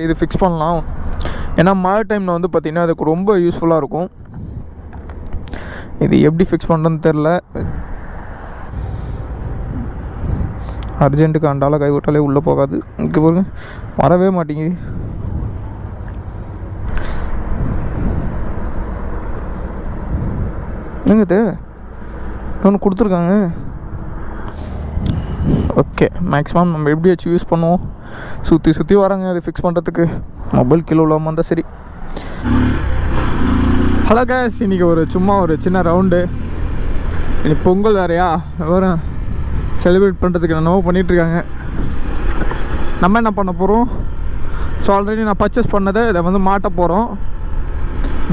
இது ஃபிக்ஸ் பண்ணலாம். ஏன்னா மழை டைமில் வந்து பார்த்திங்கன்னா அதுக்கு ரொம்ப யூஸ்ஃபுல்லாக இருக்கும். இது எப்படி ஃபிக்ஸ் பண்ணுறதுன்னு தெரில. அர்ஜென்ட்டுக்கு அண்டால கை விட்டாலே உள்ளே போகாது. இங்கே பாருங்க, வரவே மாட்டேங்குது. என்னங்க ஒன்று கொடுத்துருக்காங்க. ஓகே, மேக்ஸிமம் நம்ம எப்படி வச்சு யூஸ் பண்ணுவோம். சுற்றி வராங்க அது ஃபிக்ஸ் பண்ணுறதுக்கு. மொபைல் கிலோ இல்லாமல் இருந்தால் சரி. ஹலோ கேஸ், இன்றைக்கி சும்மா ஒரு சின்ன ரவுண்டு. இன்னைக்கு பொங்கல் வேறையா, வரும் செலிப்ரேட் பண்ணுறதுக்கு என்னவோ பண்ணிகிட்ருக்காங்க. நம்ம என்ன பண்ண போகிறோம்? ஸோ ஆல்ரெடி நான் பர்ச்சேஸ் பண்ணதை இதை வந்து மாட்ட போகிறோம்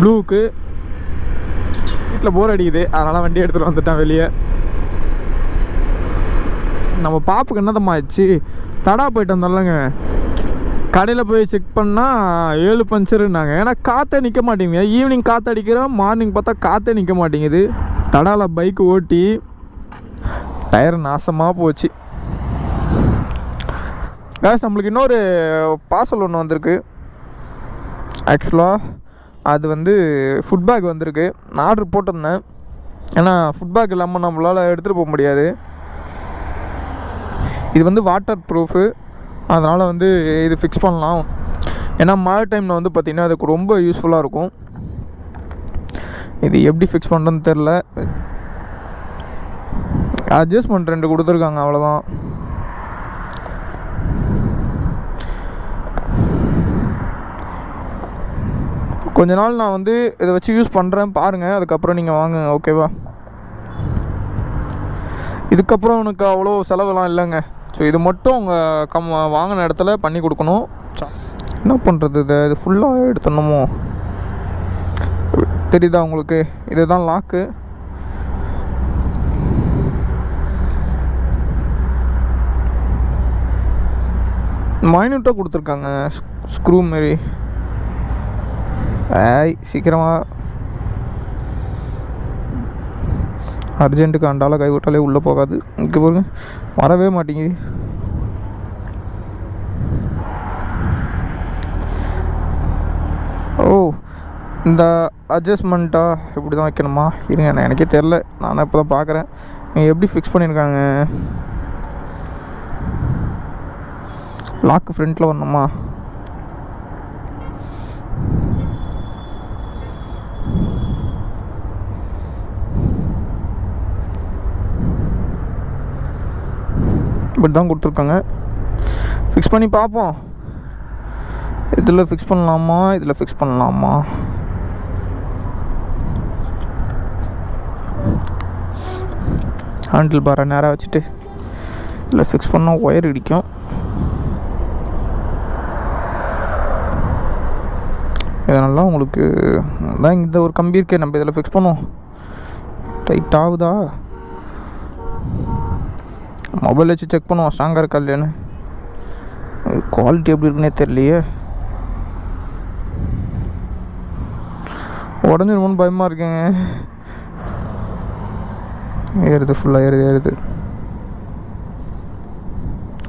ப்ளூவுக்கு. வீட்டில் போர் அடிக்குது, அதனால் வண்டி எடுத்துகிட்டு வந்துட்டேன் வெளியே. நம்ம பாப்புக்கு என்னதம்மா ஆயிடுச்சு, தடா போயிட்டு வந்தோம்லங்க. கடையில் போய் செக் பண்ணால் 7 பஞ்சருன்னாங்க. ஏன்னா காற்றே நிற்க மாட்டேங்குது. ஈவினிங் காற்று அடிக்கிறோம், மார்னிங் பார்த்தா காற்றே நிற்க மாட்டேங்குது. தடாவில் பைக் ஓட்டி டயர் நாசமாக போச்சு. கேஸ், நம்மளுக்கு இன்னொரு பார்சல் ஒன்று வந்திருக்கு. ஆக்சுவலாக அது வந்து ஃபுட் பேக் வந்திருக்கு. நான் ஆர்டர் போட்டிருந்தேன். ஏன்னா ஃபுட் பேக் இல்லாமல் நம்மளால் எடுத்துகிட்டு போக முடியாது. இது வந்து வாட்டர் ப்ரூஃபு, அதனால் வந்து இது ஃபிக்ஸ் பண்ணலாம். ஏன்னா மழை டைமில் வந்து பார்த்திங்கன்னா அதுக்கு ரொம்ப யூஸ்ஃபுல்லாக இருக்கும். இது எப்படி ஃபிக்ஸ் பண்ணுறதுன்னு தெரில. அட்ஜஸ்ட்மெண்ட் 2 கொடுத்துருக்காங்க, அவ்வளோதான். கொஞ்ச நாள் நான் வந்து இதை வச்சு யூஸ் பண்ணுறேன், பாருங்கள். அதுக்கப்புறம் நீங்கள் வாங்க, ஓகேவா? இதுக்கப்புறம் உனக்கு அவ்வளோ செலவெல்லாம் இல்லைங்க. ஸோ இது மட்டும் உங்கள் வாங்கின இடத்துல பண்ணி கொடுக்கணும். என்ன பண்ணுறது, இது ஃபுல்லாக எடுத்துடணுமோ தெரியுதா உங்களுக்கு? இதுதான் லாக்கு. மைன்யூட்டாக கொடுத்துருக்காங்க, ஸ்க்ரூ மாரி. சீக்கிரமாக அர்ஜென்ட்டுக்கு அண்டால கை விட்டாலே உள்ளே போகாது. இங்கே பாருங்க, வரவே மாட்டேங்குது. ஓ, இந்த அட்ஜஸ்ட்மெண்ட்டா இப்படி தான் வைக்கணுமா? இருங்க, எனக்கே தெரில. நான் இப்போ தான் பார்க்குறேன் எப்படி ஃபிக்ஸ் பண்ணியிருக்காங்க. லாக்கு ஃப்ரண்ட்டில் வரணுமா? இப்படி தான் கொடுத்துருக்காங்க. ஃபிக்ஸ் பண்ணி பார்ப்போம். இதில் ஃபிக்ஸ் பண்ணலாமா, இதில் ஃபிக்ஸ் பண்ணலாமா? ஹேண்டில் பாரை நேராக வச்சுட்டு இதில் ஃபிக்ஸ் பண்ணால் ஒயர் இடிக்கும். இதனால உங்களுக்கு தான் இந்த ஒரு கம்பி இருக்கே, நம்ம இதில் ஃபிக்ஸ் பண்ணுவோம். டைட் ஆகுதா? மொபைல் வச்சு செக் பண்ணுவோம் ஸ்ட்ராங்காக இருக்கா இல்லையான்னு. குவாலிட்டி எப்படி இருக்குன்னே தெரியலையே. உடஞ்சிருமோன்னு பயமாக இருக்குங்க. ஏறுது, ஃபுல்லாக ஏறுது.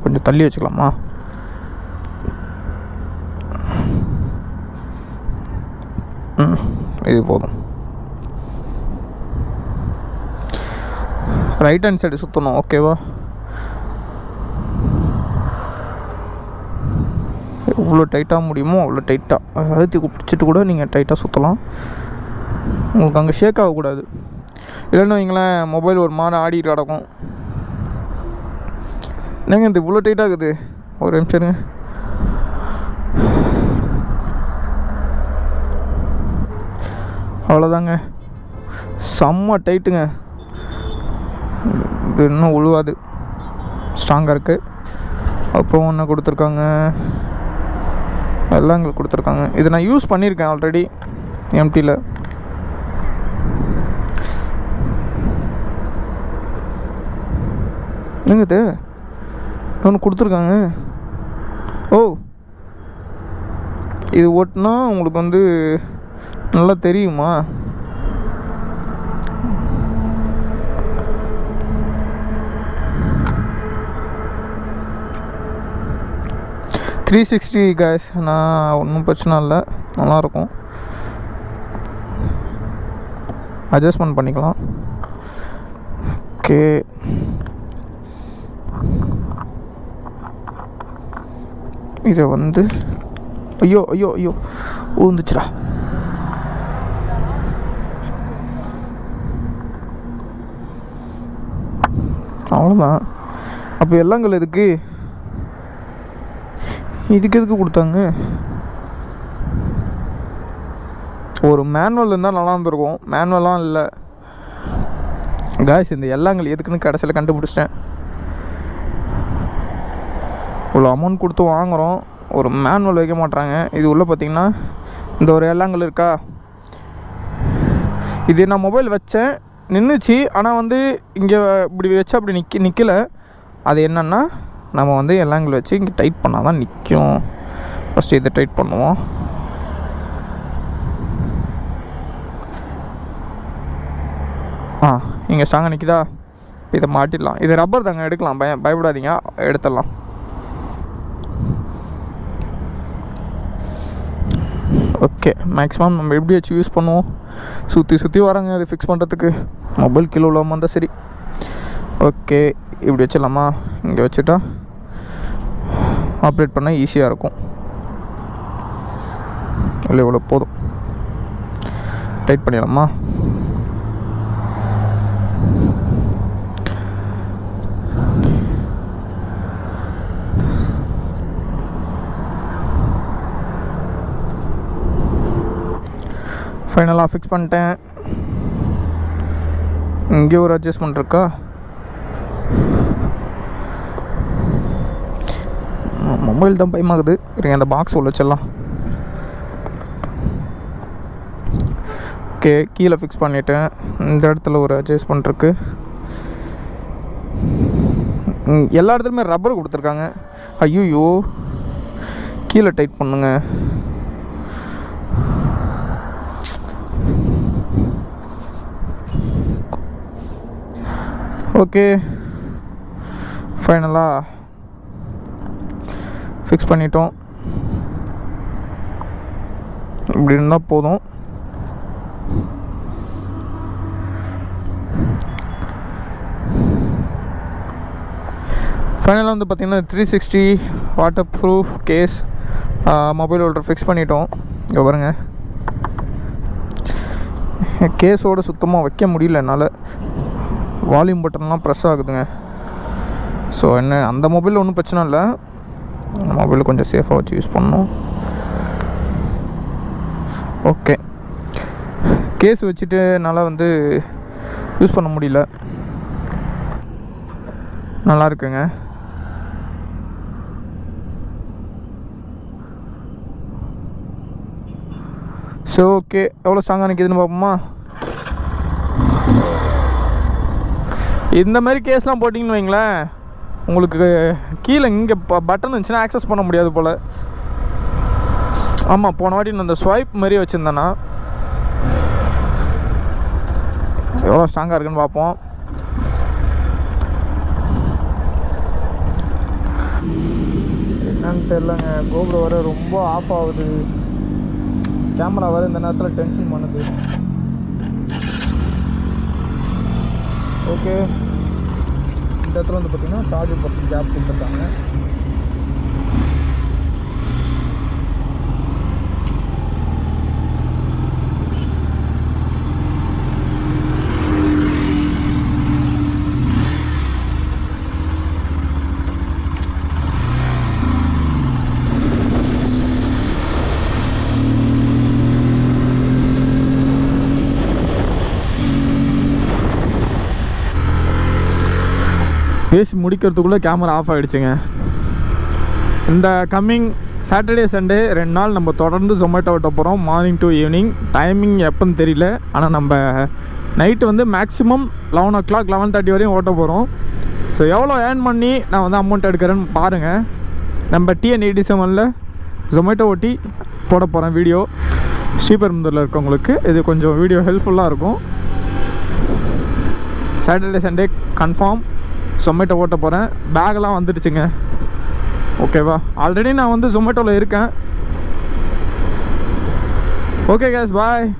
கொஞ்சம் தள்ளி வச்சுக்கலாமா? இது போதும். ரைட் ஹேண்ட் சைடு சுற்றணும், ஓகேவா? எவ்வளோ டைட்டாக முடியுமோ அவ்வளோ டைட்டாக அழுத்தி பிடிச்சிட்டு கூட நீங்கள் டைட்டாக சுற்றலாம். உங்களுக்கு அங்கே ஷேக் ஆகக்கூடாது. இல்லைன்னு வைங்களேன், மொபைல் ஒரு மாதிரி ஆடிட்டு கிடக்கும். என்னங்க இது இவ்வளோ டைட்டாக இருக்குது? ஒரு நிமிஷம் இருங்க. அவ்வளோதாங்க, செம்ம டைட்டுங்க. இது இன்னும் உழுவாது, ஸ்ட்ராங்காக இருக்குது. அப்புறம் ஒன்று கொடுத்துருக்காங்க, எல்லாம் எங்களுக்கு கொடுத்துருக்காங்க. இது நான் யூஸ் பண்ணியிருக்கேன் ஆல்ரெடி எம்டியில். என்னங்க ஒன்று கொடுத்துருக்காங்க. ஓ, இது ஓட்டினா உங்களுக்கு வந்து நல்லா தெரியுமா? 360 guys. நான் ஒன்றும் பிரச்சனை இல்லை, நல்லாயிருக்கும். அட்ஜஸ்ட்மெண்ட் பண்ணிக்கலாம். ஓகே, இதை வந்து ஐயோ ஐயோ ஐயோ ஊந்துச்சுடா. அவ்வளோதான். அப்போ எல்லாங்கள் இதுக்கு எதுக்கு கொடுத்தாங்க? ஒரு மேனுவல் இருந்தால் நல்லா இருந்திருக்கும். மேனுவலாம் இல்லை காய்ஸ். இந்த எல்லாங்கள் எதுக்குன்னு கடைசியில் கண்டுபிடிச்சிட்டேன். இவ்வளோ அமௌண்ட் கொடுத்து வாங்குகிறோம், ஒரு மேனுவல் வைக்க மாட்றாங்க. இது உள்ளே பார்த்திங்கன்னா இந்த ஒரு எல்லாங்கள் இருக்கா, இது நான் மொபைல் வச்சேன் நின்றுச்சு. ஆனால் வந்து இங்கே இப்படி வச்சா அப்படி நிற்கலை. அது என்னென்னா நம்ம வந்து எல்லாங்கள் வச்சு இங்கே டைட் பண்ணால் தான் நிற்கும். ஃபஸ்ட்டு இதை டைட் பண்ணுவோம். இங்கே ஸ்ட்ராங்காக நிற்கிதா? இதை மாட்டிடலாம். இது ரப்பர் தாங்க, எடுக்கலாம், பயப்படாதீங்க, எடுத்துடலாம். ஓகே, மேக்ஸிமம் நம்ம எப்படி வச்சு யூஸ் பண்ணுவோம். சுற்றி வராங்க அது ஃபிக்ஸ் பண்ணுறதுக்கு. மொபைல் கீழே உள்ளாமல் இருந்தால் சரி. ஓகே, இப்படி வச்சிடலாமா? இங்கே வச்சுட்டா ஆப்ரேட் பண்ணால் ஈஸியாக இருக்கும். இல்லை இவ்வளோ போதும். டைட் பண்ணிடலாமா? ஃபைனலாக ஃபிக்ஸ் பண்ணிட்டேன். இங்கே ஒரு அட்ஜஸ்ட்மெண்ட் இருக்கா? மொபைல் தான் பயமாகுது. இருங்க, அந்த பாக்ஸ் உள்ள வச்சிடலாம். ஓகே, கீழே ஃபிக்ஸ் பண்ணிட்டேன். இந்த இடத்துல ஒரு அட்ஜஸ்ட்மெண்ட் இருக்கு. எல்லா இடத்துலையுமே ரப்பர் கொடுத்துருக்காங்க. ஐயோ, கீழே டைட் பண்ணுங்க. ஓகே, ஃபைனலாக ஃபிக்ஸ் பண்ணிட்டோம். இப்படி இருந்தால் போதும். ஃபைனலாக வந்து பார்த்திங்கன்னா 360 waterproof case mobile holder fix பண்ணிட்டோம். இங்கே பாருங்க, கேஸோடு சுத்தமாக வைக்க முடியல என்னால். வால்யூம் பட்டன்லாம் ப்ரெஸ் ஆகுதுங்க. ஸோ என்ன, அந்த மொபைலில் ஒன்றும் பிரச்சனை இல்லை. மொபைல் கொஞ்சம் சேஃபாக வச்சு யூஸ் பண்ணணும். ஓகே, கேஸ் வச்சுட்டு என்னால் வந்து யூஸ் பண்ண முடியல. நல்லா இருக்குங்க. ஸோ ஓகே, எவ்வளோ ஸ்ட்ராங்காக நிற்கிதுன்னு பார்ப்போமா? இந்த மாதிரி கேஸ்லாம் போட்டிங்கன்னு வைங்களேன், உங்களுக்கு கீழே இங்கே பட்டன் இருந்துச்சுன்னா ஆக்சஸ் பண்ண முடியாது போல். ஆமாம், போன வாட்டி நான் அந்த ஸ்வைப் மாதிரி வச்சுருந்தேன்னா. எவ்வளோ ஸ்ட்ராங்காக இருக்குன்னு பார்ப்போம். என்னன்னு தெரிலங்க, கோபுரம் வர ரொம்ப ஆஃப் ஆகுது. கேமரா வர இந்த நேரத்தில் டென்ஷன் பண்ணுது. ஓகே, இந்த இடத்துல வந்து பார்த்திங்கன்னா சார்ஜர் பற்றி கேப் கொடுத்துருக்காங்க. பேசி முடிக்கிறதுக்குள்ளே கேமரா ஆஃப் ஆகிடுச்சுங்க. இந்த கம்மிங் சாட்டர்டே சண்டே 2 நாள் நம்ம தொடர்ந்து ஜொமேட்டோ ஓட்ட போகிறோம். Morning to evening. டைமிங் எப்போன்னு தெரியல, ஆனால் நம்ம நைட்டு வந்து மேக்ஸிமம் 11 o'clock 11:30 வரையும் ஓட்ட போகிறோம். ஸோ எவ்வளோ ஏர்ன் பண்ணி நான் வந்து அமௌண்ட் எடுக்கிறேன்னு பாருங்கள். நம்ம TN87 ஜொமேட்டோ ஓட்டி போட போகிறேன் வீடியோ. ஸ்ரீபெரும்புதூரில் இருக்கவங்களுக்கு இது கொஞ்சம் வீடியோ ஹெல்ப்ஃபுல்லாக இருக்கும். சாட்டர்டே சண்டே கன்ஃபார்ம் ஜொமேட்டோ ஓட்ட போகிறேன். பேக்கெல்லாம் வந்துடுச்சுங்க. ஓகேவா? ஆல்ரெடி நான் வந்து ஜொமேட்டோவில் இருக்கேன். ஓகே கேஸ், பாய்.